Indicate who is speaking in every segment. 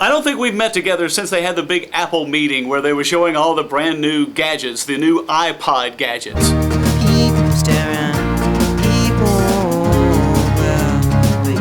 Speaker 1: I don't think we've met together since they had the big Apple meeting where they were showing all the brand new gadgets, the new iPod gadgets.
Speaker 2: People staring, people we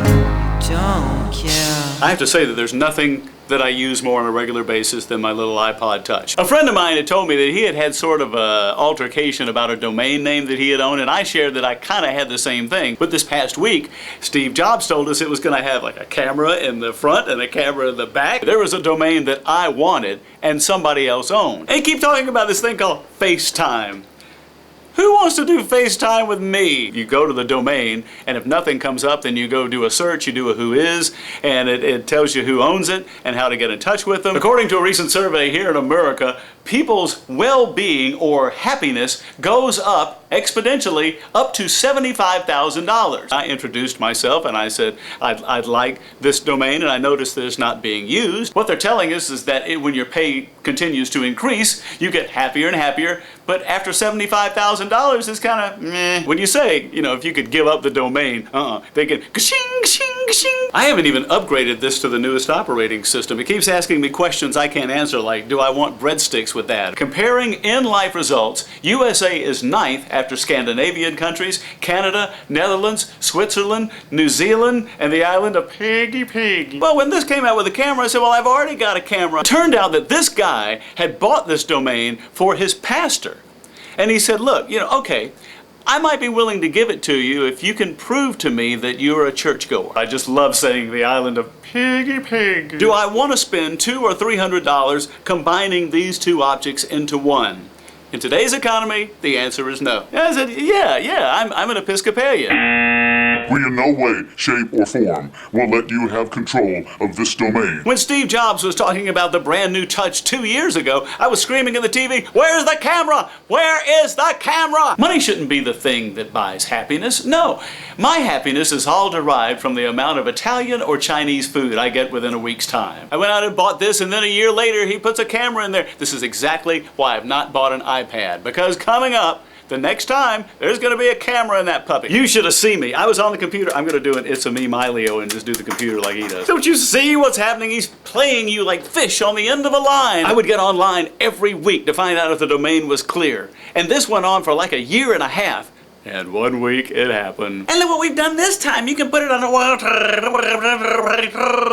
Speaker 2: don't care.
Speaker 1: I have to say that there's nothing that I use more on a regular basis than my little iPod Touch. A friend of mine had told me that he had had sort of an altercation about a domain name that he had owned, and I shared that I kind of had the same thing. But this past week, Steve Jobs told us it was going to have like a camera in the front and a camera in the back. There was a domain that I wanted and somebody else owned. And he keep talking about this thing called FaceTime. Who wants to do FaceTime with me? You go to the domain, and if nothing comes up, then you go do a search, you do a who is, and it tells you who owns it and how to get in touch with them. According to a recent survey here in America, people's well-being or happiness goes up exponentially up to $75,000. I introduced myself and I said I'd like this domain, and I noticed that it's not being used. What they're telling us is that when your pay continues to increase, you get happier and happier, but after $75,000 it's kind of meh. When you say, you know, if you could give up the domain, they get ka-shing, ka-shing, ka-shing. I haven't even upgraded this to the newest operating system. It keeps asking me questions I can't answer, like, do I want breadsticks with that? Comparing in-life results, USA is 9th after Scandinavian countries, Canada, Netherlands, Switzerland, New Zealand, and the island of Piggy. Well, when this came out with a camera, I said, well, I've already got a camera. It turned out that this guy had bought this domain for his pastor. And he said, look, you know, okay, I might be willing to give it to you if you can prove to me that you're a churchgoer. I just love saying the island of Piggy. Do I want to spend $200 or $300 combining these two objects into one? In today's economy, the answer is no. I said, yeah, I'm an Episcopalian.
Speaker 3: We in no way, shape, or form will let you have control of this domain.
Speaker 1: When Steve Jobs was talking about the brand new Touch 2 years ago, I was screaming at the TV, where's the camera? Where is the camera? Money shouldn't be the thing that buys happiness. No, my happiness is all derived from the amount of Italian or Chinese food I get within a week's time. I went out and bought this, and then a year later he puts a camera in there. This is exactly why I've not bought an iPad, because coming up, the next time, there's going to be a camera in that puppy. You should have seen me. I was on the computer. I'm going to do an It's a Me, My Leo, and just do the computer like he does. Don't you see what's happening? He's playing you like fish on the end of a line. I would get online every week to find out if the domain was clear. And this went on for like a year and a half. And one week it happened. And look what we've done this time. You can put it on a wall.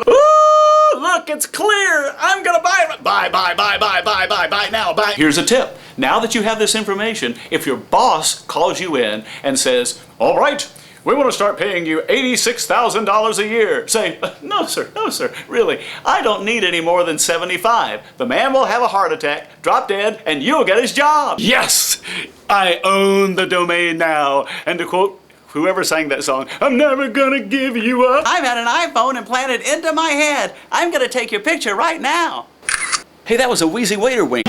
Speaker 1: Ooh, look, it's clear. I'm gonna buy it. Buy now, buy. Here's a tip. Now that you have this information, if your boss calls you in and says, all right, we want to start paying you $86,000 a year. Say, no sir, really, I don't need any more than 75. The man will have a heart attack, drop dead, and you'll get his job. Yes, I own the domain now. And to quote whoever sang that song, I'm never gonna give you up. I've had an iPhone implanted into my head. I'm gonna take your picture right now. Hey, that was a wheezy waiter wink.